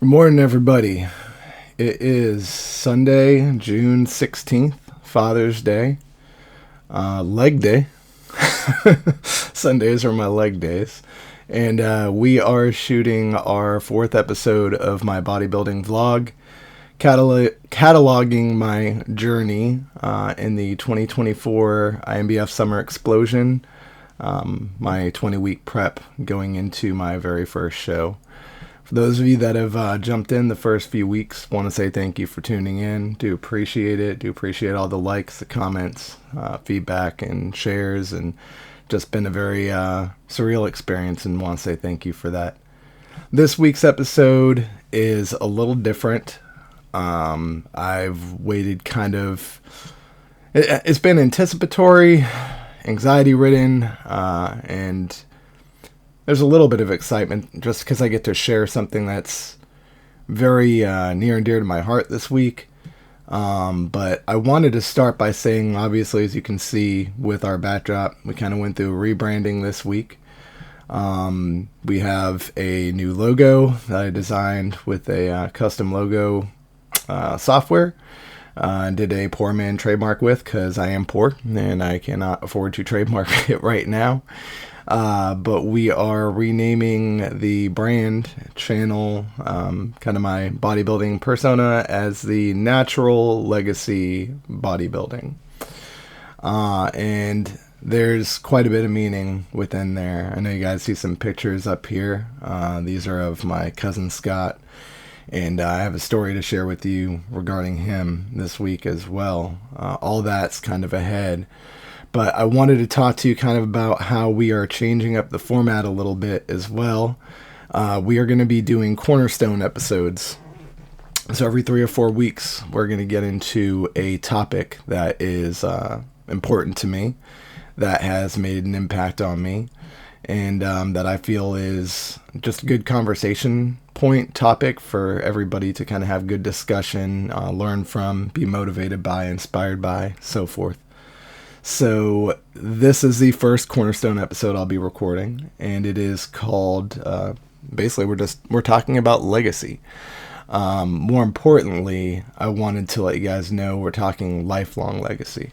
Good morning, everybody. It is Sunday, June 16th, Father's Day, leg day. Sundays are my leg days. And we are shooting our fourth episode of my bodybuilding vlog, cataloging my journey in the 2024 IMBF Summer Explosion, my 20-week prep going into my very first show. For those of you that have jumped in the first few weeks, want to say thank you for tuning in. Do appreciate it. Do appreciate all the likes, the comments, feedback, and shares, and just been a very surreal experience, and want to say thank you for that. This week's episode is a little different. I've waited it's been anticipatory, anxiety-ridden, and there's a little bit of excitement just because I get to share something that's very near and dear to my heart this week. But I wanted to start by saying, obviously, as you can see with our backdrop, we kind of went through rebranding this week. We have a new logo that I designed with a custom logo software. Did a poor man trademark with, because I am poor and I cannot afford to trademark it right now. But we are renaming the brand channel, kind of my bodybuilding persona, as the Natural Legacy Bodybuilding. And there's quite a bit of meaning within there. I know you guys see some pictures up here. These are of my cousin Scott. And I have a story to share with you regarding him this week as well. All that's kind of ahead. But I wanted to talk to you kind of about how we are changing up the format a little bit as well. We are going to be doing cornerstone episodes. So every 3 or 4 weeks, we're going to get into a topic that is important to me, that has made an impact on me, and that I feel is just a good conversation point topic for everybody to kind of have good discussion, learn from, be motivated by, inspired by, so forth. So this is the first cornerstone episode I'll be recording, and it is called, basically we're talking about legacy. More importantly, I wanted to let you guys know we're talking lifelong legacy.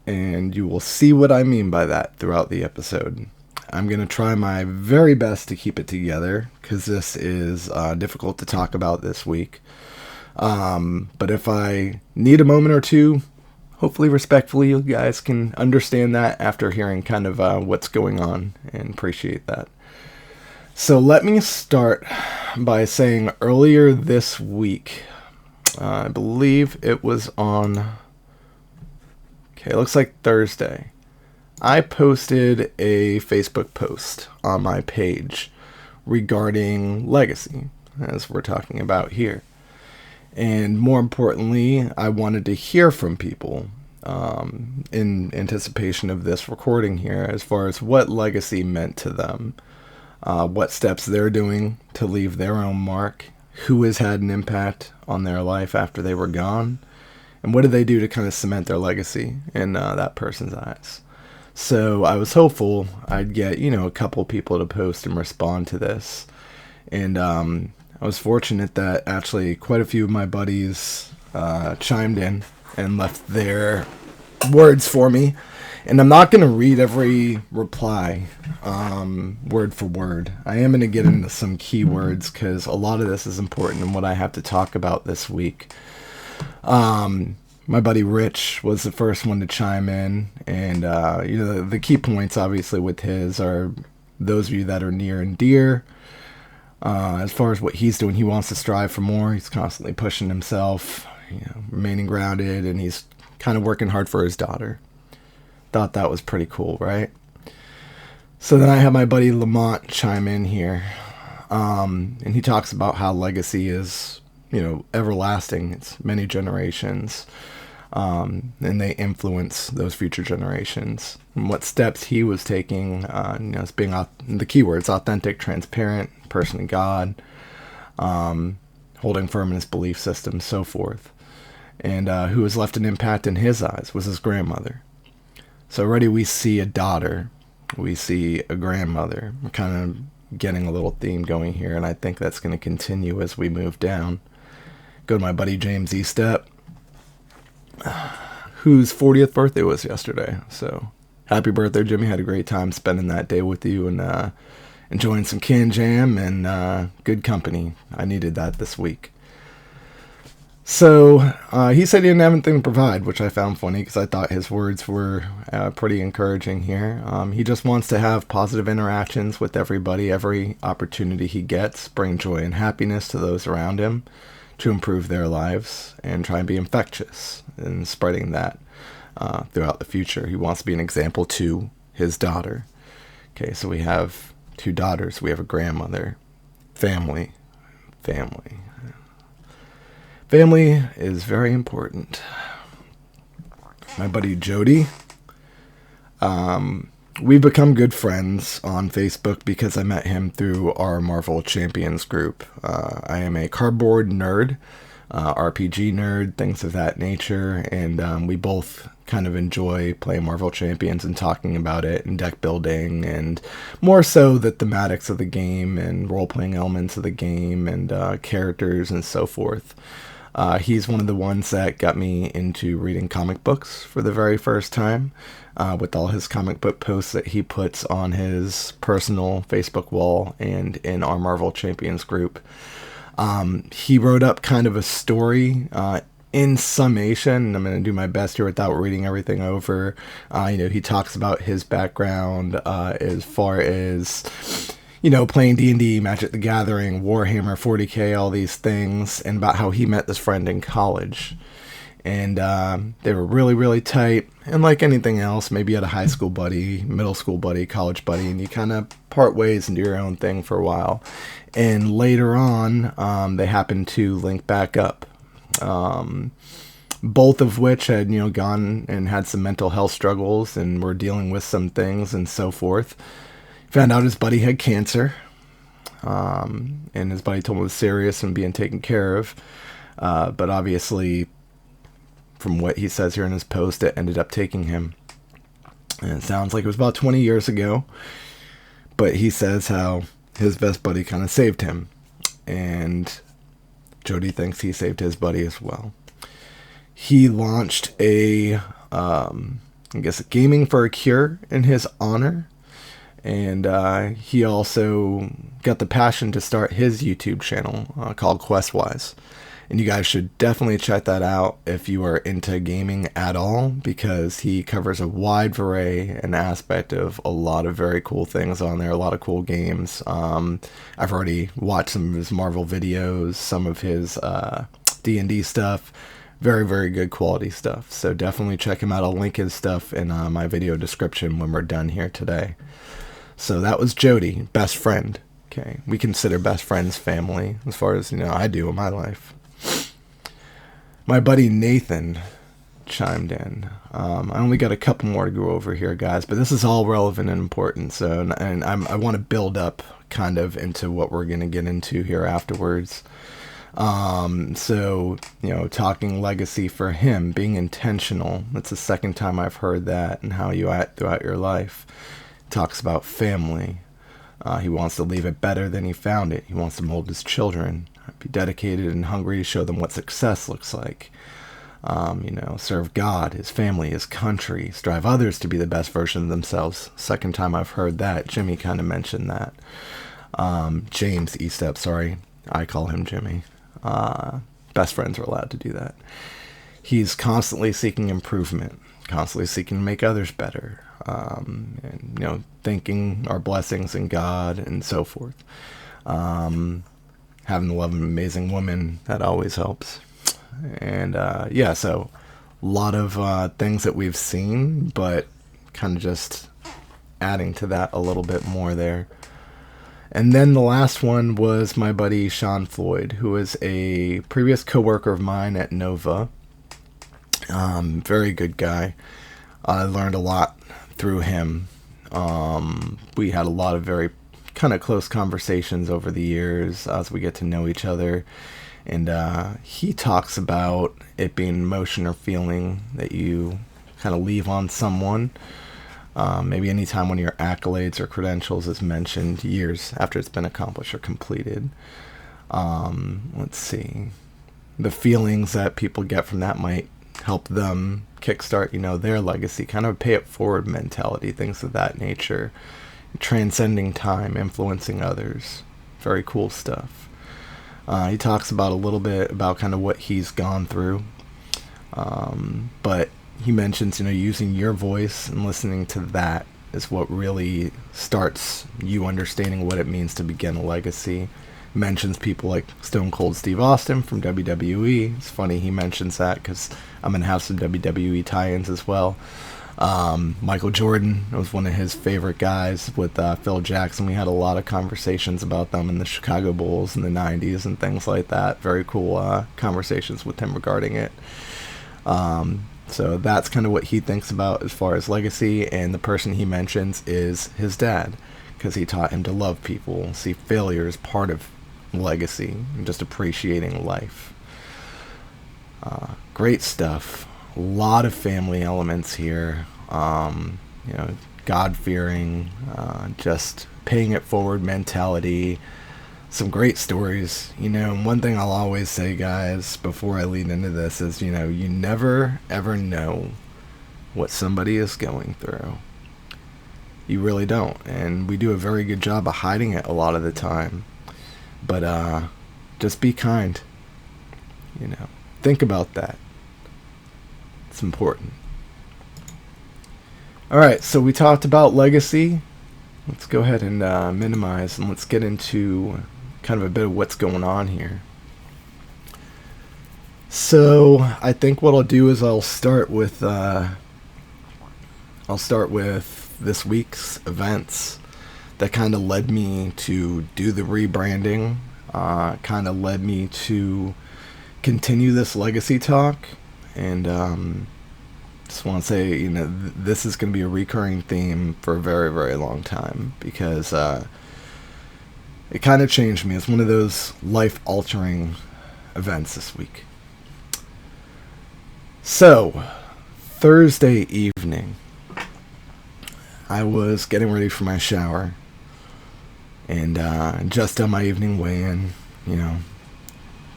And you will see what I mean by that throughout the episode. I'm going to try my very best to keep it together, because this is difficult to talk about this week. But if I need a moment or two, hopefully respectfully, you guys can understand that after hearing kind of what's going on, and appreciate that. So let me start by saying earlier this week, I believe it was on, it looks like Thursday, I posted a Facebook post on my page regarding legacy, as we're talking about here. And more importantly, I wanted to hear from people in anticipation of this recording here, as far as what legacy meant to them, what steps they're doing to leave their own mark, who has had an impact on their life after they were gone, and what did they do to kind of cement their legacy in that person's eyes. So I was hopeful I'd get, a couple people to post and respond to this. And I was fortunate that actually quite a few of my buddies chimed in and left their words for me. And I'm not going to read every reply word for word. I am going to get into some keywords, because a lot of this is important in what I have to talk about this week. My buddy Rich was the first one to chime in. And, the key points, obviously, with his are those of you that are near and dear. As far as what he's doing, he wants to strive for more. He's constantly pushing himself, remaining grounded, and he's kind of working hard for his daughter. Thought that was pretty cool, right? So then I have my buddy Lamont chime in here, and he talks about how legacy is, everlasting. It's many generations, and they influence those future generations. And what steps he was taking, as being the keywords: authentic, transparent, person of God, holding firm in his belief system, so forth. And who has left an impact in his eyes was his grandmother. So already we see a daughter, we see a grandmother. We're kind of getting a little theme going here, and I think that's going to continue as we move down. Go to my buddy James Estep, whose 40th birthday was yesterday. So happy birthday, Jimmy. Had a great time spending that day with you and enjoying some can jam and good company. I needed that this week. So he said he didn't have anything to provide, which I found funny because I thought his words were pretty encouraging here. He just wants to have positive interactions with everybody, every opportunity he gets, bring joy and happiness to those around him to improve their lives and try and be infectious in spreading that throughout the future. He wants to be an example to his daughter. Okay, so we have 2 daughters. We have a grandmother. Family. Family is very important. My buddy Jody, we've become good friends on Facebook because I met him through our Marvel Champions group. I am a cardboard nerd, RPG nerd, things of that nature, and we both kind of enjoy playing Marvel Champions and talking about it and deck building and more so the thematics of the game and role-playing elements of the game and characters and so forth. He's one of the ones that got me into reading comic books for the very first time, with all his comic book posts that he puts on his personal Facebook wall and in our Marvel Champions group. He wrote up kind of a story, in summation, and I'm going to do my best here without reading everything over. He talks about his background, as far as, playing D&D, Magic the Gathering, Warhammer 40K, all these things, and about how he met this friend in college. And they were really, really tight. And like anything else, maybe you had a high school buddy, middle school buddy, college buddy, and you kind of part ways and do your own thing for a while. And later on, they happened to link back up. Both of which had, gone and had some mental health struggles and were dealing with some things and so forth. Found out his buddy had cancer, and his buddy told him it was serious and being taken care of, but obviously, from what he says here in his post, it ended up taking him. And it sounds like it was about 20 years ago, but he says how his best buddy kind of saved him, and Jody thinks he saved his buddy as well. He launched a Gaming for a Cure in his honor. And he also got the passion to start his YouTube channel called Questwise. And you guys should definitely check that out if you are into gaming at all, because he covers a wide array and aspect of a lot of very cool things on there, a lot of cool games. I've already watched some of his Marvel videos, some of his D&D stuff. Very, very good quality stuff. So definitely check him out. I'll link his stuff in my video description when we're done here today. So that was Jody, best friend. Okay, we consider best friends family, as far as, I do in my life. My buddy Nathan chimed in. I only got a couple more to go over here, guys, but this is all relevant and important. So, and I want to build up kind of into what we're going to get into here afterwards. So, talking legacy for him, being intentional. That's the second time I've heard that, and how you act throughout your life. Talks about family. He wants to leave it better than he found it. He wants to mold his children, be dedicated and hungry to show them what success looks like. Serve God, his family, his country, strive others to be the best version of themselves. Second time I've heard that. Jimmy kind of mentioned that. James Estep, sorry. I call him Jimmy. Best friends are allowed to do that. He's constantly seeking improvement, constantly seeking to make others better. And, thanking our blessings in God and so forth. Having the love of an amazing woman, that always helps. And, so a lot of things that we've seen, but kind of just adding to that a little bit more there. And then the last one was my buddy Sean Floyd, who is a previous coworker of mine at Nova. Very good guy. I learned a lot through him. We had a lot of very kind of close conversations over the years as we get to know each other. And he talks about it being emotion or feeling that you kind of leave on someone. Maybe anytime one of your accolades or credentials is mentioned years after it's been accomplished or completed. Let's see. The feelings that people get from that might help them kickstart, their legacy, kind of a pay it forward mentality, things of that nature. Transcending time, influencing others. Very cool stuff. He talks about a little bit about kind of what he's gone through. But he mentions, using your voice and listening to that is what really starts you understanding what it means to begin a legacy. Mentions people like Stone Cold Steve Austin from WWE. It's funny he mentions that because I'm going to have some WWE tie-ins as well. Michael Jordan was one of his favorite guys with Phil Jackson. We had a lot of conversations about them in the Chicago Bulls in the 90s and things like that. Very cool conversations with him regarding it. So that's kind of what he thinks about as far as legacy, and the person he mentions is his dad, because he taught him to love people, see failure as part of legacy, and just appreciating life. Great stuff. A lot of family elements here. God-fearing, just paying it forward mentality. Some great stories. One thing I'll always say, guys, before I lead into this is, you never ever know what somebody is going through. You really don't. And we do a very good job of hiding it a lot of the time. But just be kind. Think about that. It's important. Alright, so we talked about legacy. Let's go ahead and minimize, and let's get into kind of a bit of what's going on here. So I think what I'll do is I'll start with this week's events that kind of led me to do the rebranding, kind of led me to continue this legacy talk, and just want to say, this is going to be a recurring theme for a very, very long time, because it kind of changed me. It's one of those life-altering events this week. So, Thursday evening, I was getting ready for my shower, and just done my evening weigh-in,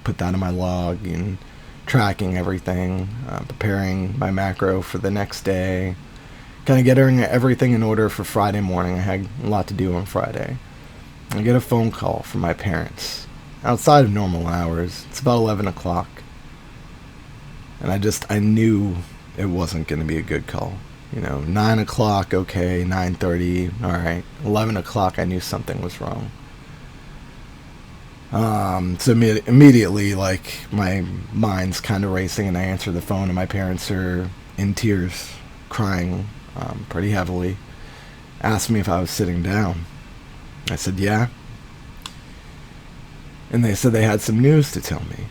put that in my log, and tracking everything, preparing my macro for the next day, kind of getting everything in order for Friday morning. I had a lot to do on Friday. I get a phone call from my parents outside of normal hours. It's about 11 o'clock. And I knew it wasn't going to be a good call. 9 o'clock, okay, 9:30, alright. 11 o'clock, I knew something was wrong. So immediately, my mind's kind of racing, and I answer the phone, and my parents are in tears, crying pretty heavily. Asked me if I was sitting down. I said, yeah. And they said they had some news to tell me.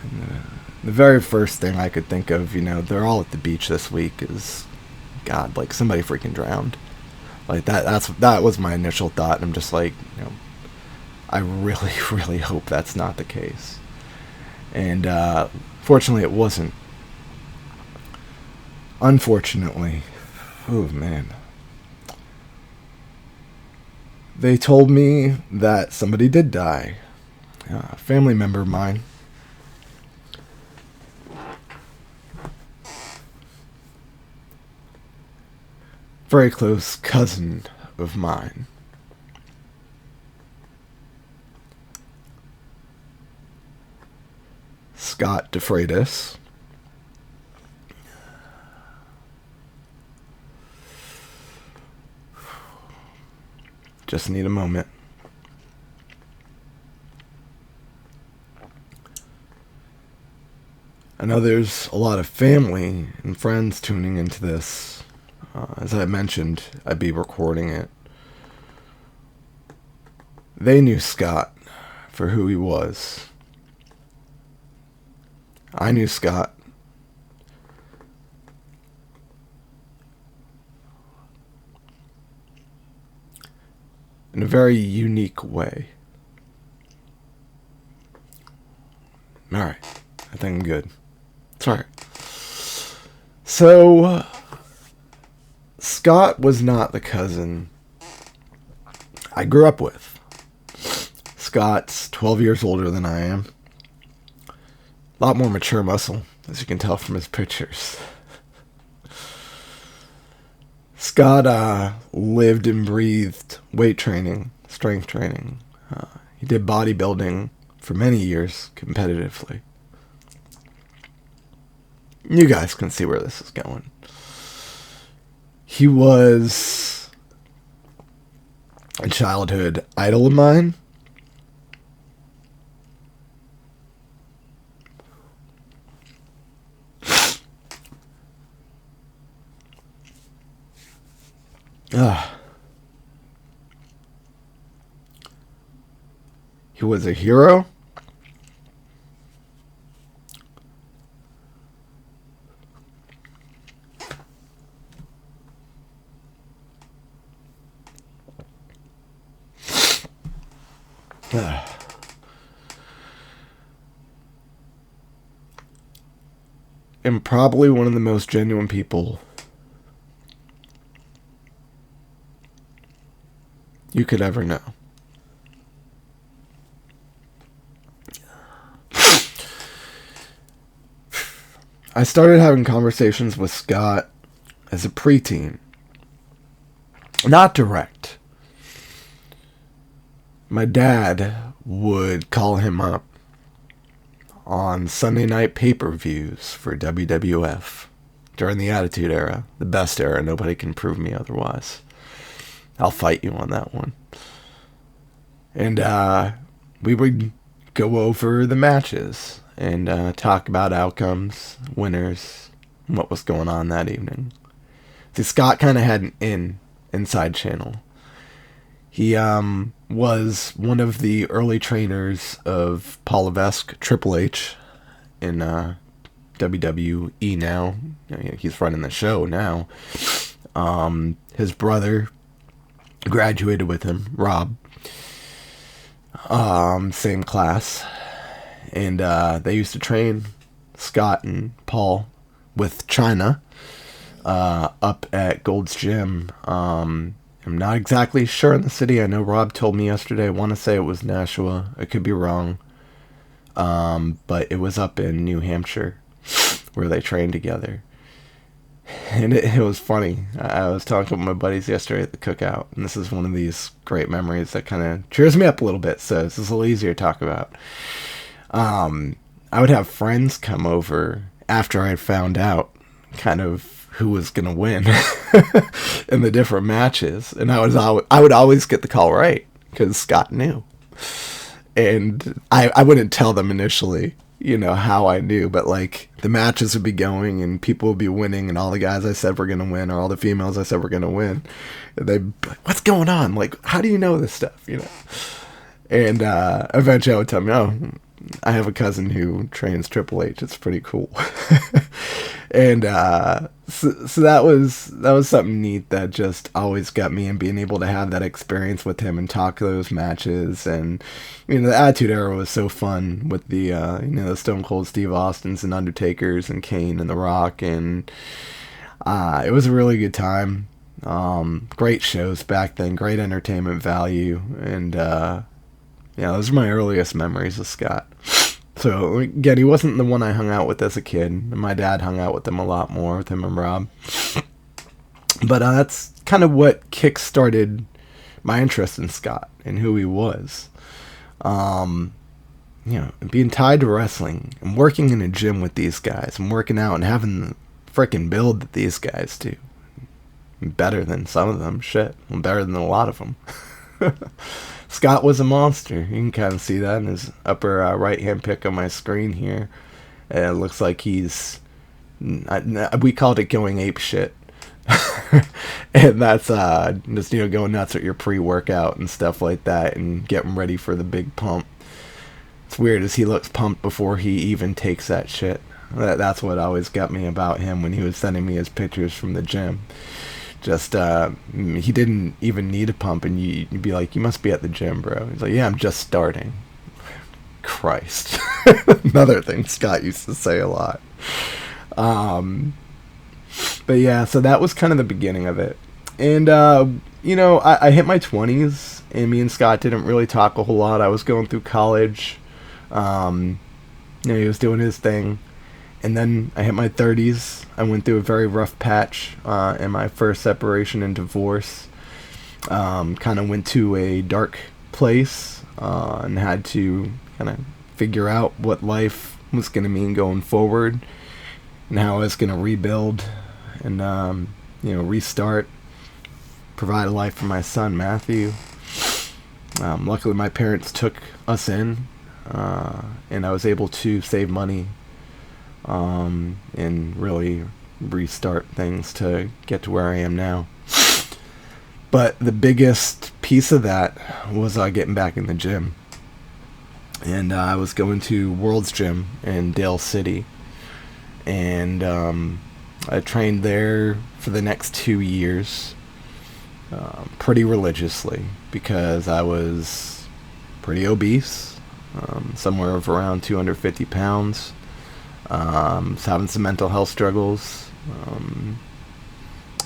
And the very first thing I could think of, they're all at the beach this week, is, God, somebody freaking drowned. That was my initial thought, and I'm just like, I really, really hope that's not the case. And fortunately it wasn't. Unfortunately, oh man. They told me that somebody did die. A family member of mine. Very close cousin of mine. Scott DeFreitas. Just need a moment. I know there's a lot of family and friends tuning into this. As I mentioned, I'd be recording it. They knew Scott for who he was. I knew Scott. In a very unique way. Alright, I think I'm good. It's alright. So, Scott was not the cousin I grew up with. Scott's 12 years older than I am. A lot more mature muscle, as you can tell from his pictures. Scott lived and breathed weight training, strength training. He did bodybuilding for many years competitively. You guys can see where this is going. He was a childhood idol of mine. He was a hero. And probably one of the most genuine people you could ever know. I started having conversations with Scott as a preteen. Not direct. My dad would call him up on Sunday night pay-per-views for WWF during the Attitude Era. The best era. Nobody can prove me otherwise. I'll fight you on that one. And we would go over the matches and talk about outcomes, winners, and what was going on that evening. See, Scott kind of had an inside channel. He was one of the early trainers of Paul Levesque, Triple H, in WWE now. He's running the show now. His brother graduated with him, Rob. Same class. And they used to train Scott and Paul with China up at Gold's Gym. I'm not exactly sure in the city. I know Rob told me yesterday. I want to say it was Nashua. I could be wrong. But it was up in New Hampshire where they trained together. And it was funny. I was talking with my buddies yesterday at the cookout, and this is one of these great memories that kind of cheers me up a little bit, so this is a little easier to talk about. I would have friends come over after I found out kind of who was going to win in the different matches, and I would always get the call right, because Scott knew. And I wouldn't tell them initially, how I knew, but like the matches would be going and people would be winning and all the guys I said were going to win or all the females I said were going to win. And they'd be like, what's going on? Like, how do you know this stuff? And eventually I would tell them, oh, I have a cousin who trains Triple H. It's pretty cool. And so that was something neat that just always got me, and being able to have that experience with him and talk those matches. And the Attitude Era was so fun with the the Stone Cold Steve Austins and Undertakers and Kane and The Rock, and it was a really good time. Great shows back then, great entertainment value, and those are my earliest memories of Scott. So, again, he wasn't the one I hung out with as a kid. My dad hung out with him a lot more, with him and Rob. But that's kind of what kick-started my interest in Scott and who he was. Being tied to wrestling and working in a gym with these guys and working out and having the frickin' build that these guys do. Better than some of them, shit. Better than a lot of them. Scott was a monster. You can kind of see that in his upper right-hand pic on my screen here. It looks like he's... we called it going ape shit. And that's just, going nuts at your pre-workout and stuff like that and getting ready for the big pump. It's weird as he looks pumped before he even takes that shit. That's what always got me about him when he was sending me his pictures from the gym. Just, he didn't even need a pump, and you'd be like, you must be at the gym, bro. He's like, yeah, I'm just starting. Christ. Another thing Scott used to say a lot. But But yeah, so that was kind of the beginning of it. And, you know, I hit my 20s, and me and Scott didn't really talk a whole lot. I was going through college. You know, he was doing his thing. And then I hit my 30s. I went through a very rough patch in my first separation and divorce. Kind of went to a dark place and had to kind of figure out what life was going to mean going forward and how I was going to rebuild and, you know, restart, provide a life for my son, Matthew. Luckily, my parents took us in, and I was able to save money and really restart things to get to where I am now. But the biggest piece of that was getting back in the gym. And I was going to World's Gym in Dale City. And I trained there for the next 2 years pretty religiously because I was pretty obese, somewhere of around 250 pounds. Was having some mental health struggles.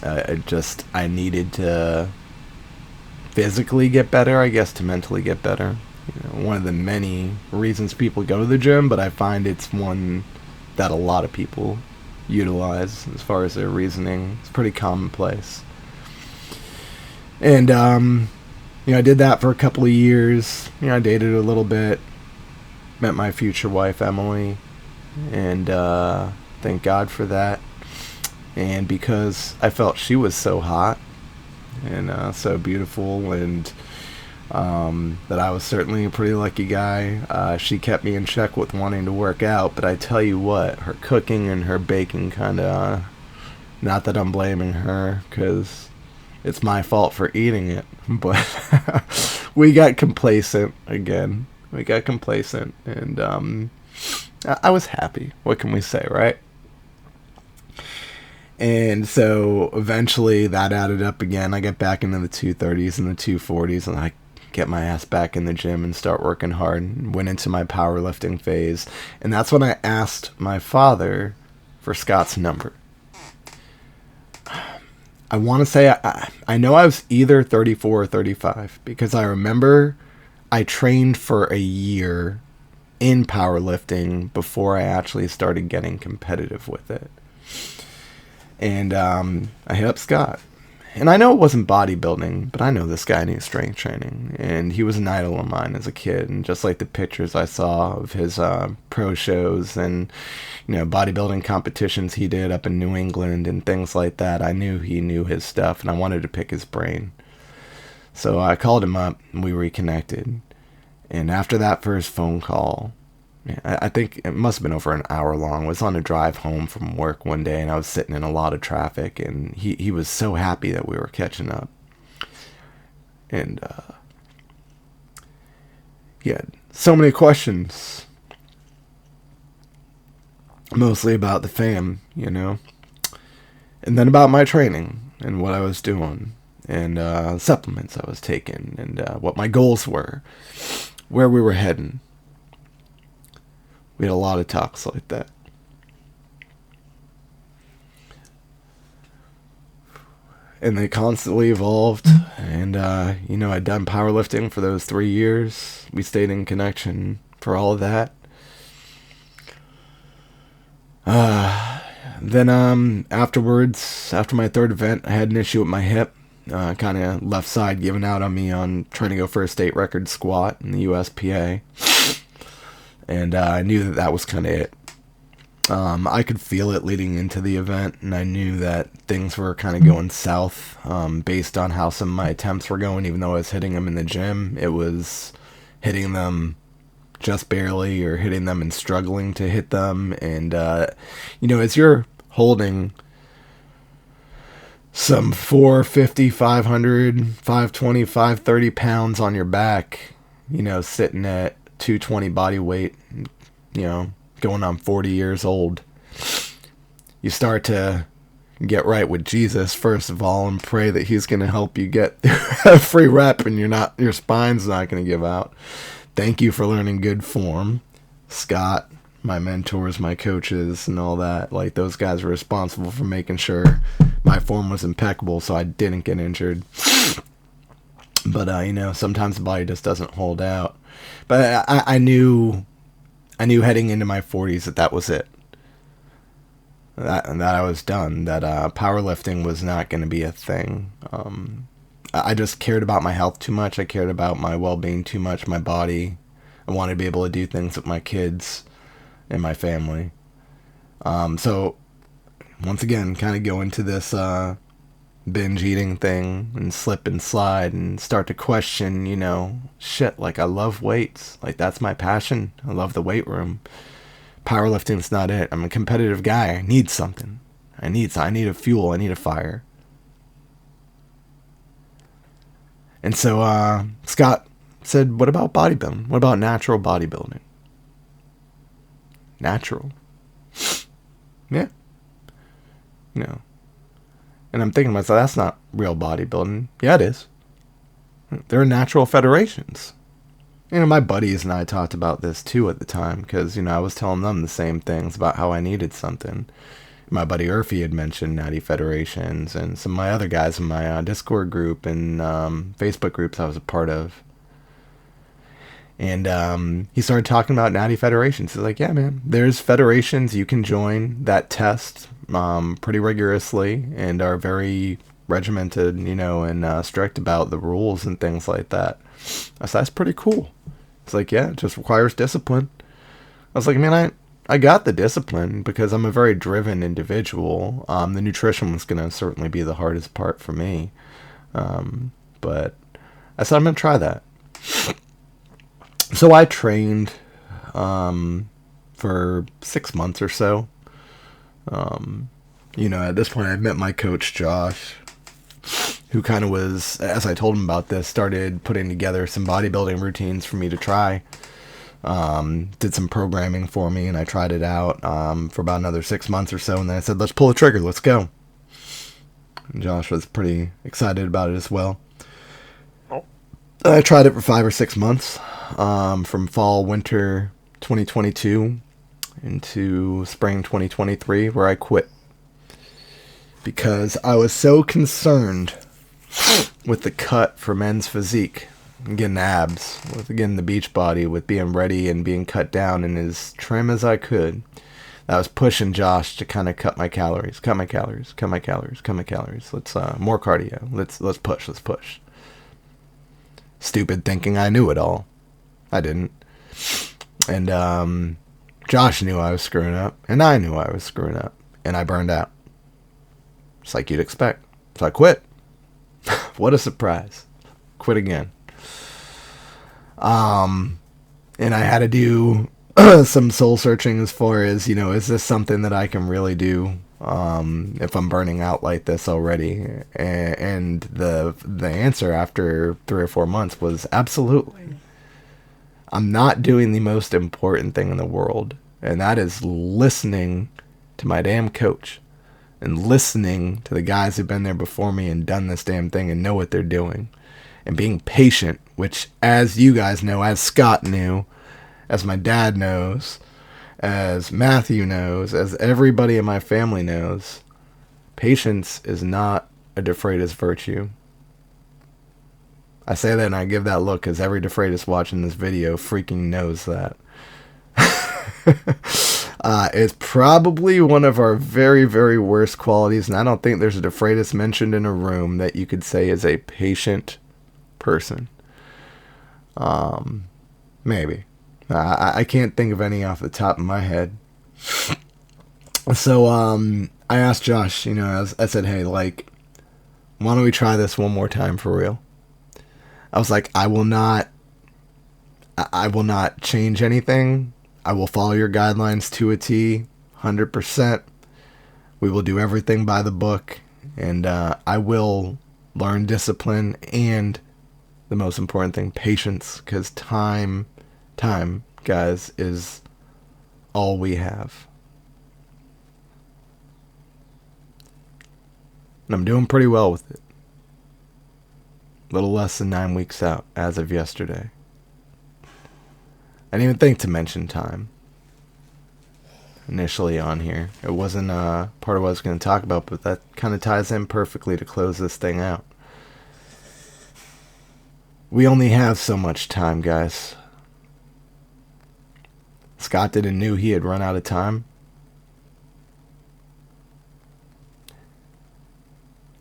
I needed to physically get better, I guess, to mentally get better. You know, one of the many reasons people go to the gym, but I find it's one that a lot of people utilize as far as their reasoning. It's pretty commonplace. And, you know, I did that for a couple of years. You know, I dated a little bit, met my future wife, Emily, and thank God for that. And because I felt she was so hot and so beautiful, and that I was certainly a pretty lucky guy, she kept me in check with wanting to work out. But I tell you what, her cooking and her baking kind of, not that I'm blaming her, because it's my fault for eating it, but we got complacent again. We got complacent, and I was happy. What can we say, right? And so eventually that added up again. I get back into the 230s and the 240s, and I get my ass back in the gym and start working hard. Went into my powerlifting phase, and that's when I asked my father for Scott's number. I want to say I know I was either 34 or 35, because I remember I trained for a year in powerlifting before I actually started getting competitive with it. And I hit up Scott. And I know it wasn't bodybuilding, but I know this guy needs strength training. And he was an idol of mine as a kid. And just like the pictures I saw of his pro shows and, you know, bodybuilding competitions he did up in New England and things like that, I knew he knew his stuff, and I wanted to pick his brain. So I called him up, and we reconnected. And after that first phone call, I think it must have been over an hour long. I was on a drive home from work one day, and I was sitting in a lot of traffic, and he was so happy that we were catching up. And he had so many questions, mostly about the fam, you know, and then about my training and what I was doing, and supplements I was taking, and what my goals were, where we were heading. We had a lot of talks like that. And they constantly evolved. And, you know, I'd done powerlifting for those 3 years. We stayed in connection for all of that. Then afterwards, after my third event, I had an issue with my hip. Kind of left side giving out on me on trying to go for a state record squat in the USPA. And I knew that was kind of it. I could feel it leading into the event, and I knew that things were kind of going south based on how some of my attempts were going. Even though I was hitting them in the gym, it was hitting them just barely, or hitting them and struggling to hit them. And, you know, as you're holding some 450, 500, 520, 530 pounds on your back, you know, sitting at 220 body weight, you know, going on 40 years old, you start to get right with Jesus, first of all, and pray that he's going to help you get a free rep and your spine's not going to give out. Thank you for learning good form, Scott, my mentors, my coaches, and all that. Like, those guys were responsible for making sure my form was impeccable so I didn't get injured. But, you know, sometimes the body just doesn't hold out. But I knew heading into my 40s that was it. That I was done. That powerlifting was not going to be a thing. I just cared about my health too much. I cared about my well-being too much, my body. I wanted to be able to do things with my kids and my family. So, once again, kind of go into this binge eating thing and slip and slide and start to question, you know, shit, like, I love weights. Like, that's my passion. I love the weight room. Powerlifting's not it. I'm a competitive guy. I need something. I need a fuel. I need a fire. And so Scott said, what about bodybuilding? What about natural bodybuilding? Natural. Yeah. No. And I'm thinking to myself, that's not real bodybuilding. Yeah, it is. There are natural federations. You know, my buddies and I talked about this too at the time, because, you know, I was telling them the same things about how I needed something. My buddy Urfi had mentioned natty federations, and some of my other guys in my Discord group and Facebook groups I was a part of. And he started talking about natty federations. He's like, yeah, man, there's federations you can join that test pretty rigorously and are very regimented, you know, and strict about the rules and things like that. I said, that's pretty cool. It's like, yeah, it just requires discipline. I was like, man, I got the discipline because I'm a very driven individual. The nutrition was going to certainly be the hardest part for me. But I said, I'm going to try that. So I trained for 6 months or so. You know, at this point I met my coach, Josh, who kind of was, as I told him about this, started putting together some bodybuilding routines for me to try. Did some programming for me, and I tried it out for about another 6 months or so, and then I said, let's pull the trigger, let's go. And Josh was pretty excited about it as well. I tried it for 5 or 6 months, from fall, winter 2022 into spring 2023, where I quit. Because I was so concerned with the cut for men's physique, getting abs, with getting the beach body, with being ready and being cut down and as trim as I could. I was pushing Josh to kind of cut my calories. Let's more cardio. Let's push. Stupid thinking I knew it all. I didn't. And Josh knew I was screwing up, and I knew I was screwing up, and I burned out. Just like you'd expect. So I quit. What a surprise. Quit again. And I had to do some soul searching as far as, you know, is this something that I can really do if I'm burning out like this already? And the answer after 3 or 4 months was absolutely. I'm not doing the most important thing in the world, and that is listening to my damn coach and listening to the guys who've been there before me and done this damn thing and know what they're doing, and being patient, which, as you guys know, as Scott knew, as my dad knows, as Matthew knows, as everybody in my family knows, patience is not a DeFreitas virtue. I say that and I give that look because every DeFreitas watching this video freaking knows that. It's probably one of our very, very worst qualities, and I don't think there's a DeFreitas mentioned in a room that you could say is a patient person. Maybe. I can't think of any off the top of my head. So, I asked Josh, you know, I said, hey, like, why don't we try this one more time for real? I was like, I will not change anything. I will follow your guidelines to a T, 100%. We will do everything by the book, and I will learn discipline and, the most important thing, patience, because time, guys, is all we have. And I'm doing pretty well with it. A little less than 9 weeks out as of yesterday. I didn't even think to mention time. initially on here. It wasn't part of what I was going to talk about, but that kind of ties in perfectly to close this thing out. We only have so much time, guys. Scott didn't knew he had run out of time.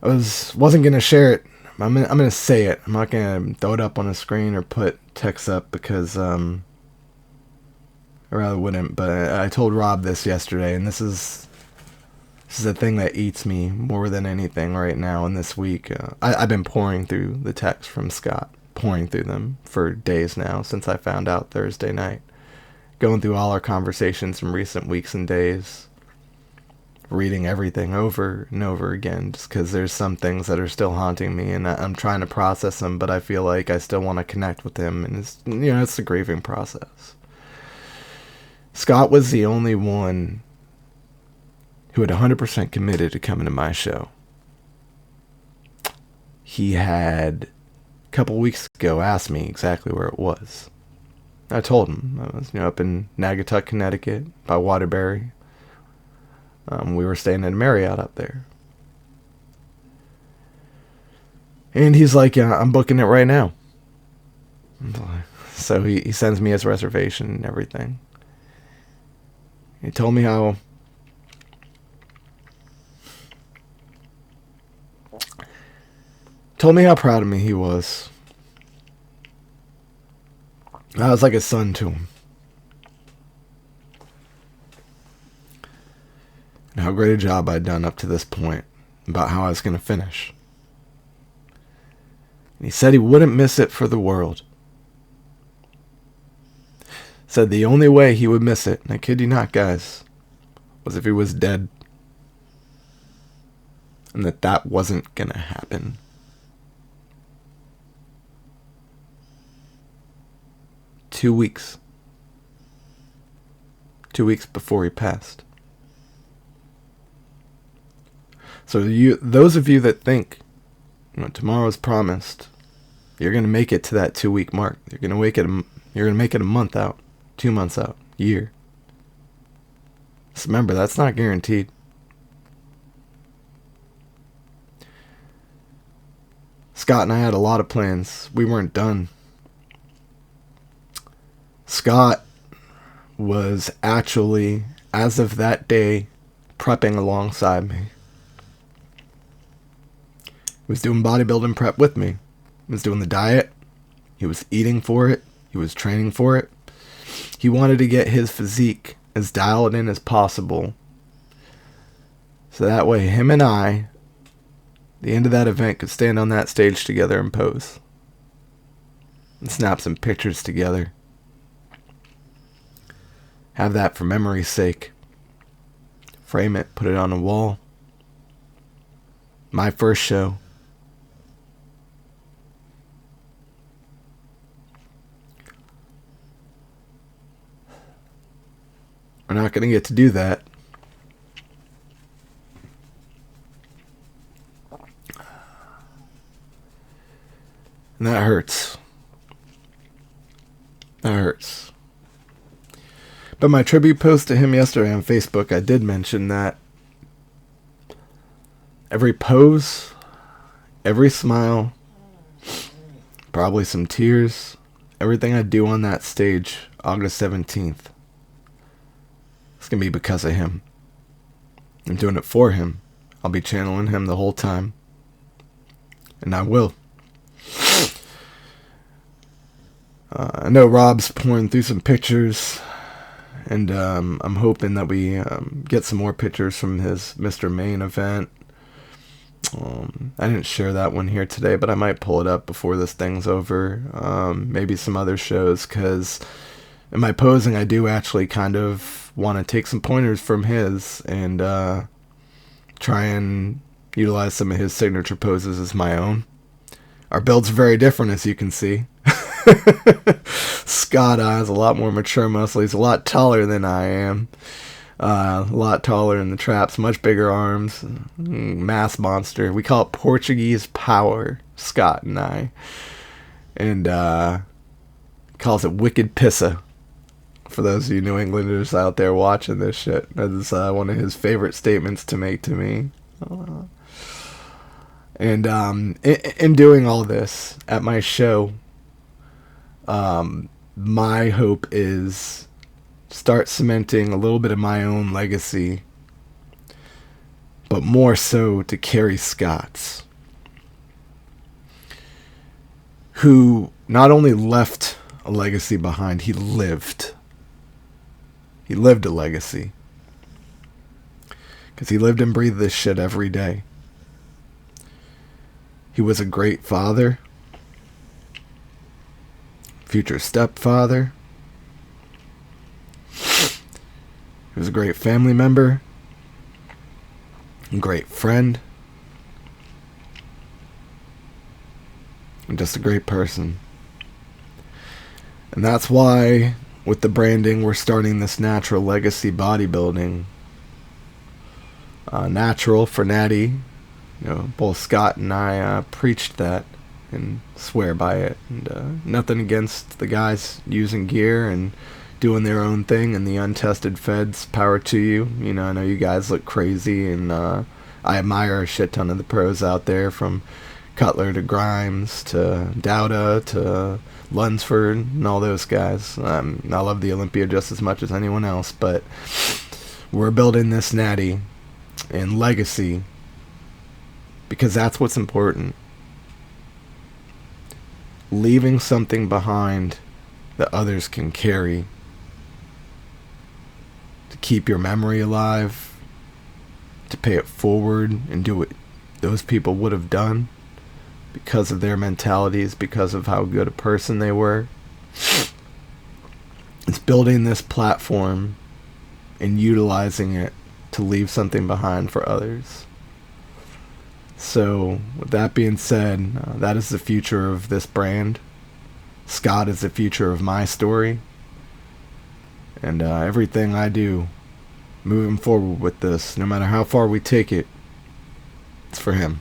I wasn't going to share it. I'm gonna say it. I'm not going to throw it up on the screen or put text up because I rather wouldn't, but I told Rob this yesterday, and this is a thing that eats me more than anything right now in this week. I've been pouring through the texts from Scott, pouring through them for days now since I found out Thursday night. Going through all our conversations from recent weeks and days. Reading everything over and over again just because there's some things that are still haunting me, and I'm trying to process them, but I feel like I still want to connect with him, and it's the grieving process. Scott was the only one who had 100% committed to coming to my show. He had, a couple weeks ago, asked me exactly where it was. I told him. I was up in Naugatuck, Connecticut, by Waterbury. We were staying in Marriott up there. And he's like, yeah, I'm booking it right now. So he sends me his reservation and everything. He told me how proud of me he was. I was like a son to him. And how great a job I'd done up to this point about how I was going to finish. And he said he wouldn't miss it for the world. Said the only way he would miss it, and I kid you not, guys, was if he was dead. And that wasn't going to happen. Two weeks before he passed. So those of you that think, tomorrow's promised, you're going to make it to that 2-week mark. You're going to make it a month out, 2 months out, year. Just remember, that's not guaranteed. Scott and I had a lot of plans. We weren't done. Scott was actually, as of that day, prepping alongside me. He was doing bodybuilding prep with me. He was doing the diet. He was eating for it. He was training for it. He wanted to get his physique as dialed in as possible. So that way, him and I, the end of that event, could stand on that stage together and pose. And snap some pictures together. Have that for memory's sake. Frame it, put it on a wall. My first show. We're not going to get to do that. And that hurts. That hurts. But my tribute post to him yesterday on Facebook, I did mention that every pose, every smile, probably some tears, everything I do on that stage, August 17th, it's going to be because of him. I'm doing it for him. I'll be channeling him the whole time. And I will. I know Rob's pouring through some pictures. And I'm hoping that we get some more pictures from his Mr. Main event. I didn't share that one here today, but I might pull it up before this thing's over. Maybe some other shows, because in my posing, I do actually kind of want to take some pointers from his and try and utilize some of his signature poses as my own. Our builds are very different, as you can see. Scott has a lot more mature muscle. He's a lot taller than I am. A lot taller in the traps, much bigger arms, mass monster. We call it Portuguese power, Scott and I. And calls it wicked pissa. For those of you New Englanders out there watching this shit, that's one of his favorite statements to make to me. And in doing all this at my show, my hope is start cementing a little bit of my own legacy, but more so to carry Scott's, who not only left a legacy behind, he lived a legacy, because he lived and breathed this shit every day. He was a great father, future stepfather. He was a great family member, a great friend, and just a great person. And that's why, with the branding, we're starting this natural legacy bodybuilding. Natural for natty. You know, both Scott and I preached that and swear by it. And nothing against the guys using gear and doing their own thing and the untested feds. Power to you. You know, I know you guys look crazy, and I admire a shit ton of the pros out there, from Cutler to Grimes to Dowda to Lunsford and all those guys. I love the Olympia just as much as anyone else, but we're building this natty and legacy because that's what's important. Leaving something behind that others can carry to keep your memory alive, to pay it forward and do what those people would have done because of their mentalities, because of how good a person they were. It's building this platform and utilizing it to leave something behind for others. So, with that being said, that is the future of this brand. Scott is the future of my story. And everything I do moving forward with this, no matter how far we take it, it's for him.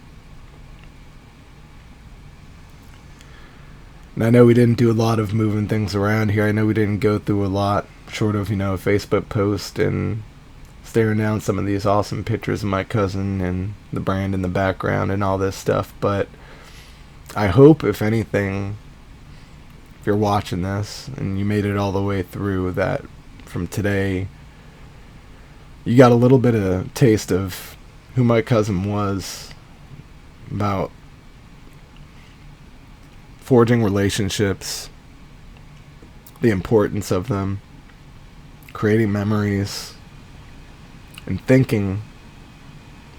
And I know we didn't do a lot of moving things around here. I know we didn't go through a lot, short of, a Facebook post and staring down some of these awesome pictures of my cousin and the brand in the background and all this stuff. But I hope, if anything, if you're watching this and you made it all the way through, that from today you got a little bit of taste of who my cousin was, about forging relationships, the importance of them, creating memories, and thinking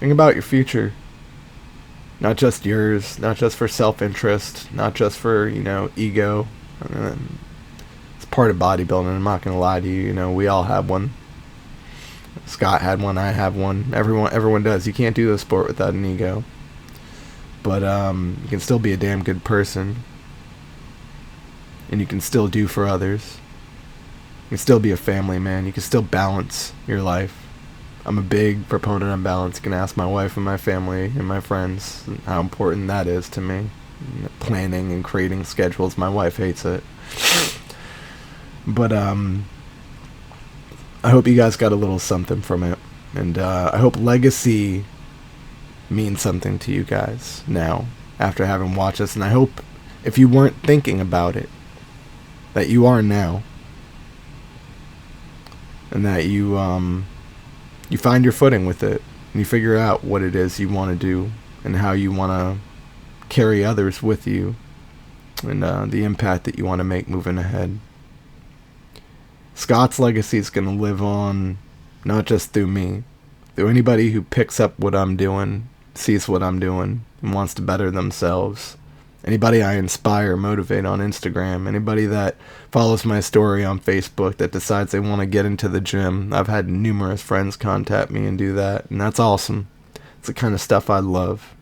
about your future. Not just yours, not just for self-interest, not just for, ego. It's part of bodybuilding, I'm not going to lie to you. We all have one. Scott had one, I have one. Everyone does. You can't do this sport without an ego. But you can still be a damn good person. And you can still do for others. You can still be a family man. You can still balance your life. I'm a big proponent of balance. You can ask my wife and my family and my friends how important that is to me. Planning and creating schedules. My wife hates it. But I hope you guys got a little something from it. And I hope legacy means something to you guys now, after having watched this. And I hope, if you weren't thinking about it, that you are now. And that you find your footing with it. And you figure out what it is you want to do and how you want to carry others with you. And the impact that you want to make moving ahead. Scott's legacy is going to live on, not just through me, through anybody who picks up what I'm doing, sees what I'm doing, and wants to better themselves. Anybody I inspire, motivate on Instagram, anybody that follows my story on Facebook that decides they want to get into the gym. I've had numerous friends contact me and do that, and that's awesome. It's the kind of stuff I love.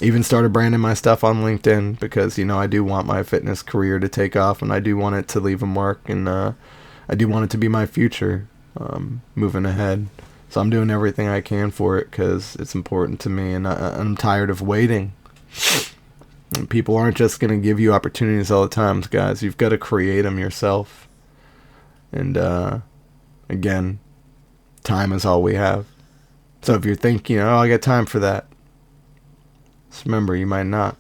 Even started branding my stuff on LinkedIn because, I do want my fitness career to take off, and I do want it to leave a mark, and I do want it to be my future moving ahead. So I'm doing everything I can for it because it's important to me, and I'm tired of waiting. And people aren't just going to give you opportunities all the time, guys. You've got to create them yourself. And again, time is all we have. So if you're thinking, oh, I got time for that, just remember, you might not.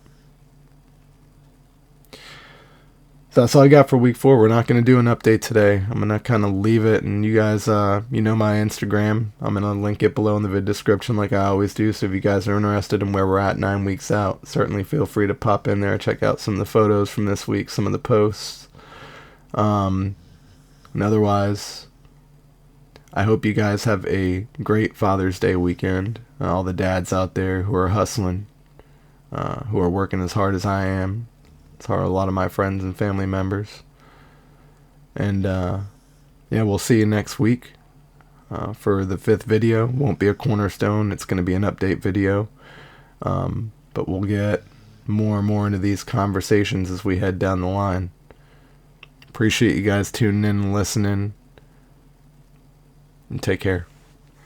So that's all I got for week 4. We're not going to do an update today. I'm going to kind of leave it, and you guys, you know my Instagram. I'm going to link it below in the video description like I always do. So if you guys are interested in where we're at 9 weeks out, certainly feel free to pop in there, check out some of the photos from this week, some of the posts. And otherwise, I hope you guys have a great Father's Day weekend. All the dads out there who are hustling, who are working as hard as I am. It's hard, a lot of my friends and family members. And yeah, we'll see you next week for the 5th video. Won't be a cornerstone. It's going to be an update video. But we'll get more and more into these conversations as we head down the line. Appreciate you guys tuning in and listening. And take care.